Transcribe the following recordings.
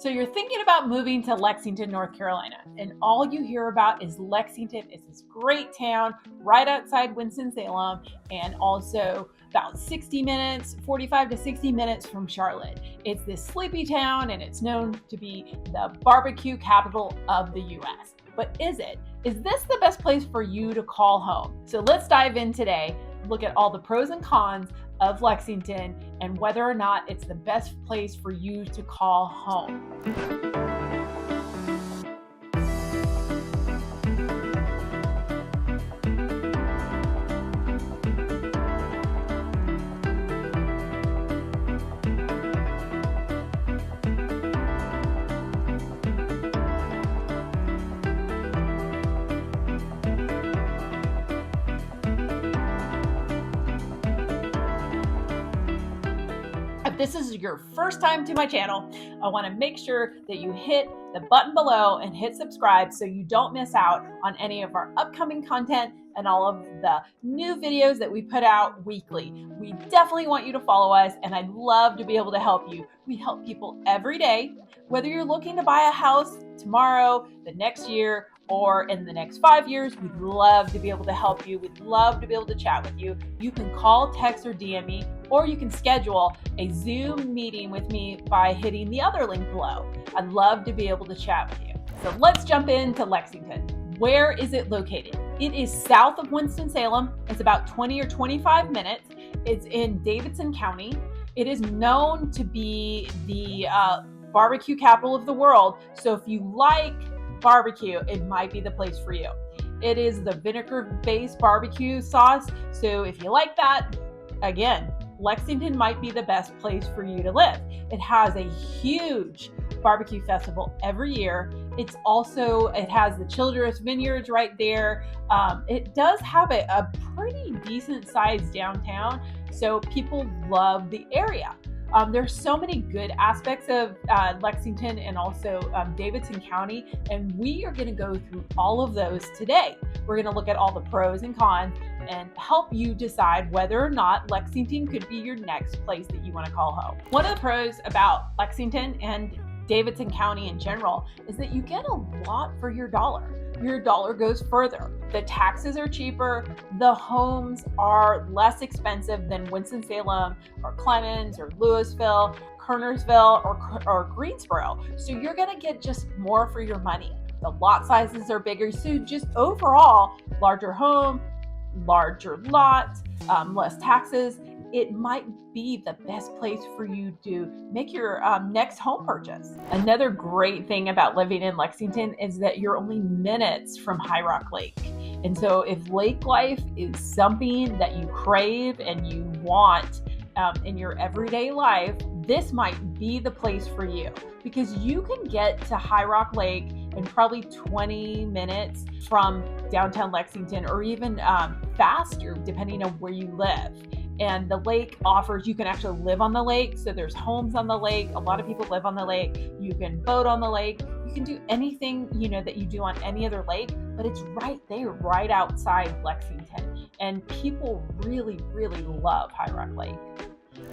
So you're thinking about moving to Lexington, North Carolina, and all you hear about is Lexington. It's this great town right outside Winston-Salem, and also about 45 to 60 minutes from Charlotte. It's this sleepy town, and it's known to be the barbecue capital of the U.S. But is it? Is this the best place for you to call home? So let's dive in today, look at all the pros and cons of Lexington and whether or not it's the best place for you to call home. If this is your first time to my channel, I want to make sure that you hit the button below and hit subscribe so you don't miss out on any of our upcoming content and all of the new videos that we put out weekly. We definitely want you to follow us, and I'd love to be able to help you. We help people every day, whether you're looking to buy a house tomorrow, the next year, or in the next 5 years. We'd love to be able to help you. We'd love to be able to chat with you. You can call, text, or DM me, or you can schedule a Zoom meeting with me by hitting the other link below. I'd love to be able to chat with you. So let's jump into Lexington. Where is it located? It is south of Winston-Salem. It's about 20 or 25 minutes. It's in Davidson County. It is known to be the barbecue capital of the world. So if you like barbecue, it might be the place for you. It is the vinegar-based barbecue sauce. So if you like that, again, Lexington might be the best place for you to live. It has a huge barbecue festival every year. It has the Childress Vineyards right there. It does have a pretty decent sized downtown, so people love the area. There's so many good aspects of Lexington and also Davidson County, and we are going to go through all of those today. We're going to look at all the pros and cons and help you decide whether or not Lexington could be your next place that you want to call home. One of the pros about Lexington and Davidson County in general is that you get a lot for your dollar. Your dollar goes further. The taxes are cheaper. The homes are less expensive than Winston-Salem or Clemens or Louisville, Kernersville, or Greensboro. So you're going to get just more for your money. The lot sizes are bigger. So just overall, larger home, larger lot, less taxes. It might be the best place for you to make your next home purchase. Another great thing about living in Lexington is that you're only minutes from High Rock Lake. And so if lake life is something that you crave and you want in your everyday life, this might be the place for you, because you can get to High Rock Lake in probably 20 minutes from downtown Lexington, or even faster depending on where you live. And the lake you can actually live on the lake. So there's homes on the lake. A lot of people live on the lake. You can boat on the lake. You can do anything, that you do on any other lake, but it's right there, right outside Lexington. And people really, really love High Rock Lake.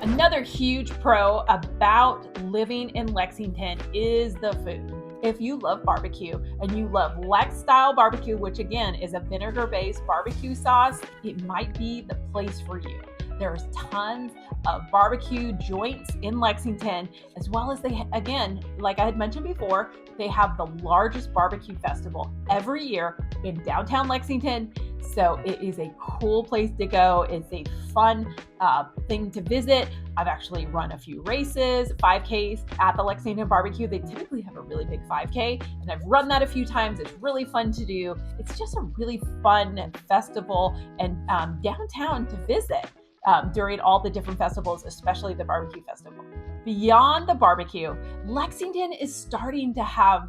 Another huge pro about living in Lexington is the food. If you love barbecue and you love Lex style barbecue, which again is a vinegar-based barbecue sauce, it might be the place for you. There's tons of barbecue joints in Lexington, as well as again, like I had mentioned before, they have the largest barbecue festival every year in downtown Lexington. So it is a cool place to go. It's a fun thing to visit. I've actually run a few races, 5Ks at the Lexington Barbecue. They typically have a really big 5K, and I've run that a few times. It's really fun to do. It's just a really fun festival and downtown to visit during all the different festivals, especially the barbecue festival. Beyond the barbecue, Lexington is starting to have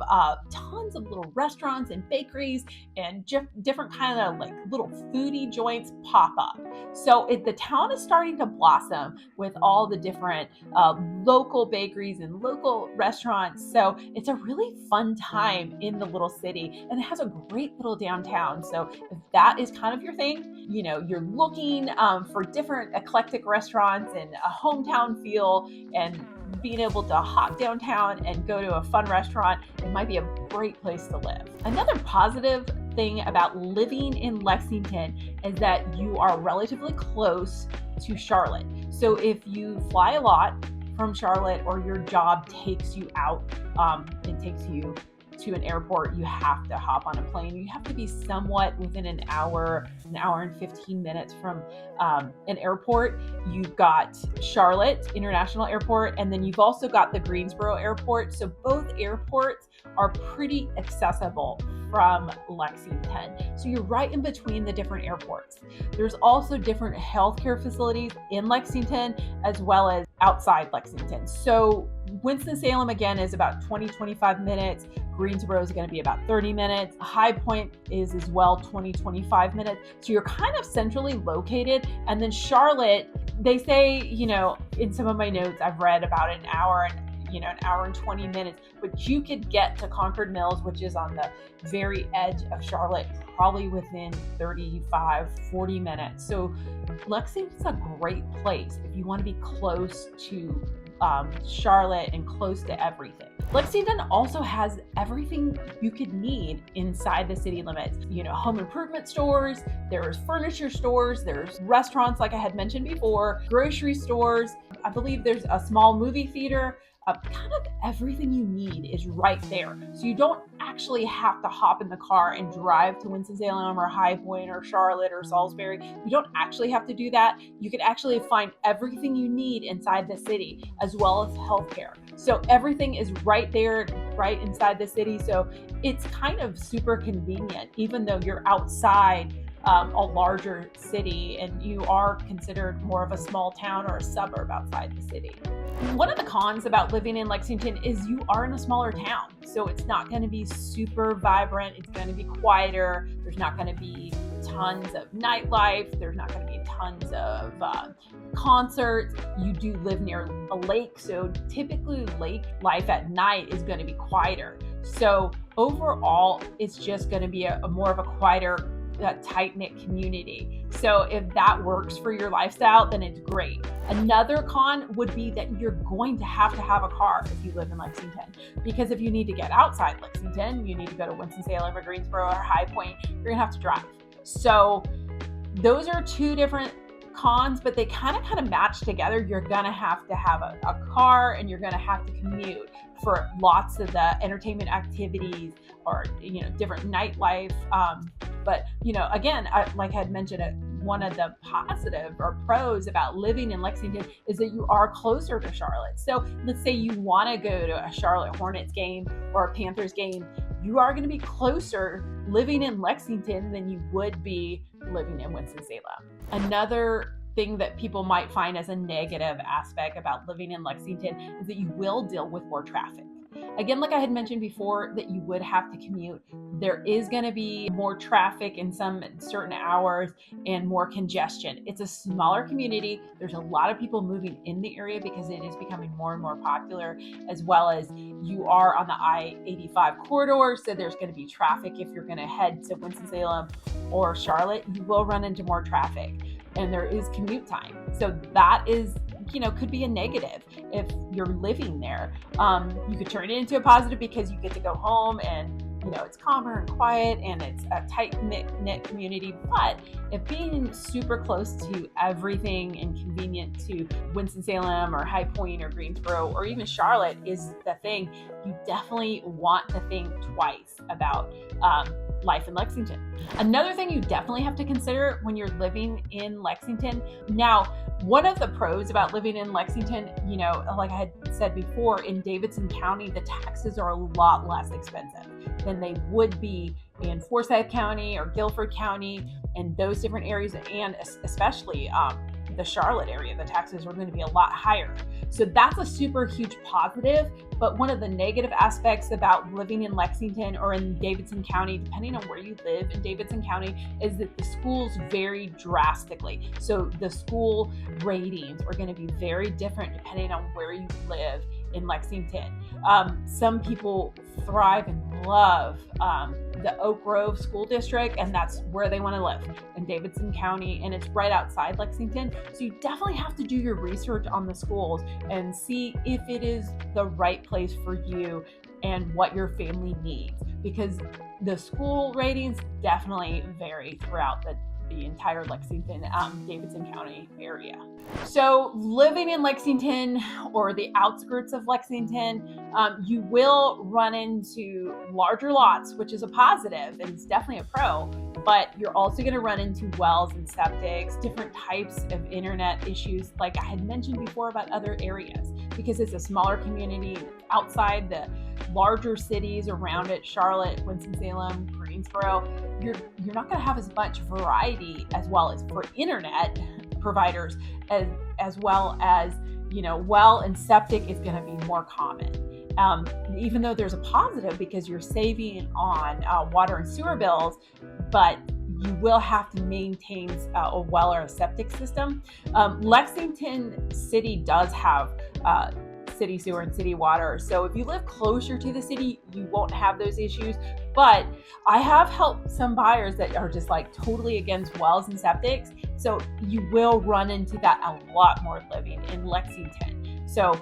tons of little restaurants and bakeries and different kind of like little foodie joints pop up. So the town is starting to blossom with all the different local bakeries and local restaurants. So it's a really fun time in the little city, and it has a great little downtown. So if that is kind of your thing, you're looking for different eclectic restaurants and a hometown feel and being able to hop downtown and go to a fun restaurant, it might be a great place to live. Another positive thing about living in Lexington is that you are relatively close to Charlotte. So if you fly a lot from Charlotte or your job takes you out, it takes you to an airport, you have to hop on a plane. You have to be somewhat within an hour and 15 minutes from an airport. You've got Charlotte International Airport, and then you've also got the Greensboro Airport. So both airports are pretty accessible from Lexington. So you're right in between the different airports. There's also different healthcare facilities in Lexington as well as outside Lexington. So Winston-Salem again is about 20-25 minutes. Greensboro is going to be about 30 minutes. High Point is as well 20-25 minutes. So you're kind of centrally located. And then Charlotte, they say, in some of my notes, I've read about an hour and 20 minutes, but you could get to Concord Mills, which is on the very edge of Charlotte, probably within 35-40 minutes. So Lexington's a great place if you want to be close to Charlotte and close to everything. Lexington also has everything you could need inside the city limits. Home improvement stores, there's furniture stores, there's restaurants like I had mentioned before, grocery stores. I believe there's a small movie theater. Kind of everything you need is right there. So you don't actually have to hop in the car and drive to Winston-Salem or High Point or Charlotte or Salisbury. You don't actually have to do that. You can actually find everything you need inside the city as well as healthcare. So everything is right there, right inside the city. So it's kind of super convenient, even though you're outside a larger city and you are considered more of a small town or a suburb outside the city. One of the cons about living in Lexington is you are in a smaller town. So it's not going to be super vibrant. It's going to be quieter. There's not going to be tons of nightlife. There's not going to be tons of concerts. You do live near a lake. So typically lake life at night is going to be quieter. So overall, it's just going to be a more of a quieter, tight-knit community. So if that works for your lifestyle, then it's great. Another con would be that you're going to have a car if you live in Lexington, because if you need to get outside Lexington, you need to go to Winston-Salem or Greensboro or High Point, you're gonna have to drive. So those are two different cons, but they kind of match together. You're gonna have a car, and you're gonna have to commute for lots of the entertainment activities or different nightlife. But again, like I had mentioned, one of the positive or pros about living in Lexington is that you are closer to Charlotte. So let's say you want to go to a Charlotte Hornets game or a Panthers game, you are going to be closer living in Lexington than you would be living in Winston-Salem. Another thing that people might find as a negative aspect about living in Lexington is that you will deal with more traffic. Again, like I had mentioned before, that you would have to commute. There is going to be more traffic in some certain hours and more congestion. It's a smaller community. There's a lot of people moving in the area because it is becoming more and more popular, as well as you are on the I-85 corridor. So there's going to be traffic. If you're going to head to Winston-Salem or Charlotte, you will run into more traffic, and there is commute time. So that is could be a negative if you're living there. You could turn it into a positive because you get to go home and it's calmer and quiet and it's a tight-knit community. But if being super close to everything and convenient to Winston-Salem or High Point or Greensboro or even Charlotte is the thing, you definitely want to think twice about life in Lexington. Another thing you definitely have to consider when you're living in Lexington. Now, one of the pros about living in Lexington, like I had said before, in Davidson County, the taxes are a lot less expensive than they would be in Forsyth County or Guilford County and those different areas, and especially the Charlotte area, the taxes are going to be a lot higher. So that's a super huge positive. But one of the negative aspects about living in Lexington or in Davidson County, depending on where you live in Davidson County, is that the schools vary drastically. So the school ratings are going to be very different depending on where you live in Lexington. Some people thrive and love the Oak Grove School District, and that's where they want to live, in Davidson County, and it's right outside Lexington. So you definitely have to do your research on the schools and see if it is the right place for you and what your family needs, because the school ratings definitely vary throughout the entire Lexington, Davidson County area. So living in Lexington or the outskirts of Lexington, you will run into larger lots, which is a positive and it's definitely a pro, but you're also going to run into wells and septics, different types of internet issues, like I had mentioned before about other areas, because it's a smaller community outside the larger cities around it, Charlotte, Winston-Salem, Greensboro. You're not going to have as much variety as well as for internet providers, as well as, well and septic is going to be more common. Even though there's a positive because you're saving on water and sewer bills, but you will have to maintain a well or a septic system. Lexington City does have city sewer and city water. So if you live closer to the city, you won't have those issues. But I have helped some buyers that are just like totally against wells and septics. So you will run into that a lot more living in Lexington. So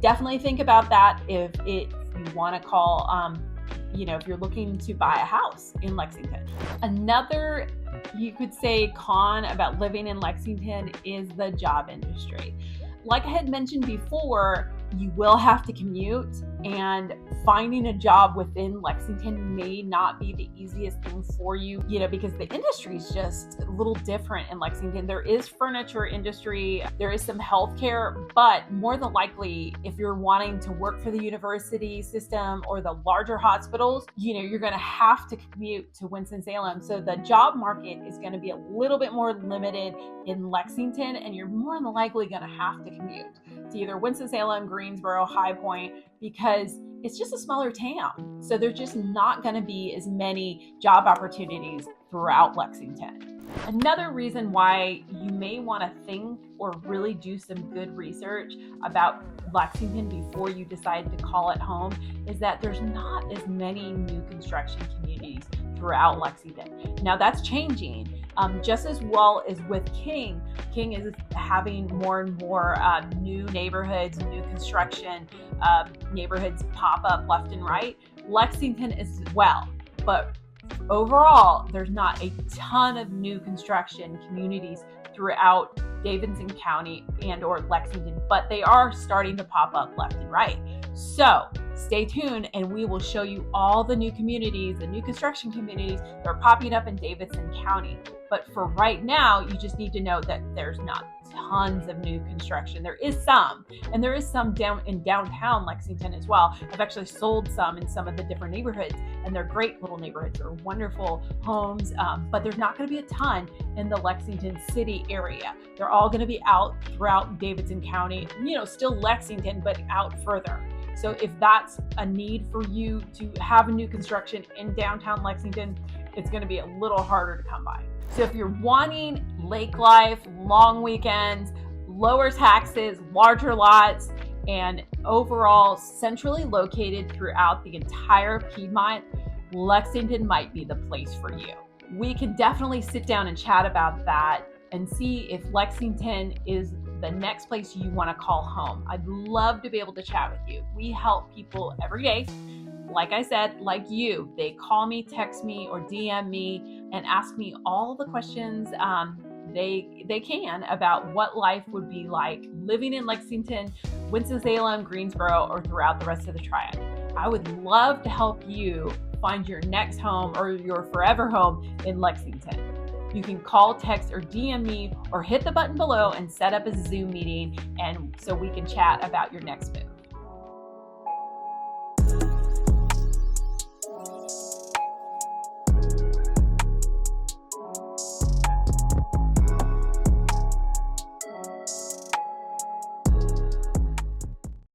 definitely think about that if you want to call, if you're looking to buy a house in Lexington. Another, you could say, con about living in Lexington is the job industry. Like I had mentioned before, you will have to commute, and finding a job within Lexington may not be the easiest thing for you, because the industry is just a little different in Lexington. There is furniture industry, there is some healthcare, but more than likely, if you're wanting to work for the university system or the larger hospitals, you're going to have to commute to Winston-Salem. So the job market is going to be a little bit more limited in Lexington, and you're more than likely going to have to commute to either Winston-Salem, Greensboro, High Point, because it's just a smaller town. So there's just not going to be as many job opportunities throughout Lexington. Another reason why you may want to think or really do some good research about Lexington before you decide to call it home is that there's not as many new construction communities throughout Lexington. Now that's changing. Just as well as with King is having more and more new neighborhoods, new construction, neighborhoods pop up left and right. Lexington as well, but overall, there's not a ton of new construction communities throughout Davidson County and or Lexington, but they are starting to pop up left and right. So stay tuned and we will show you all the new communities, the new construction communities that are popping up in Davidson County. But for right now, you just need to know that there's not tons of new construction. There is some, and there is some down in downtown Lexington as well. I've actually sold some in some of the different neighborhoods, and they're great little neighborhoods. They're wonderful homes, but there's not going to be a ton in the Lexington City area. They're all going to be out throughout Davidson County, still Lexington, but out further. So if that's a need for you to have a new construction in downtown Lexington, it's going to be a little harder to come by. So if you're wanting lake life, long weekends, lower taxes, larger lots, and overall centrally located throughout the entire Piedmont, Lexington might be the place for you. We can definitely sit down and chat about that and see if Lexington is the next place you want to call home. I'd love to be able to chat with you. We help people every day. Like I said, like you, they call me, text me, or DM me and ask me all the questions they can about what life would be like living in Lexington, Winston-Salem, Greensboro, or throughout the rest of the Triad. I would love to help you find your next home or your forever home in Lexington. You can call, text, or DM me, or hit the button below and set up a Zoom meeting, and so we can chat about your next move.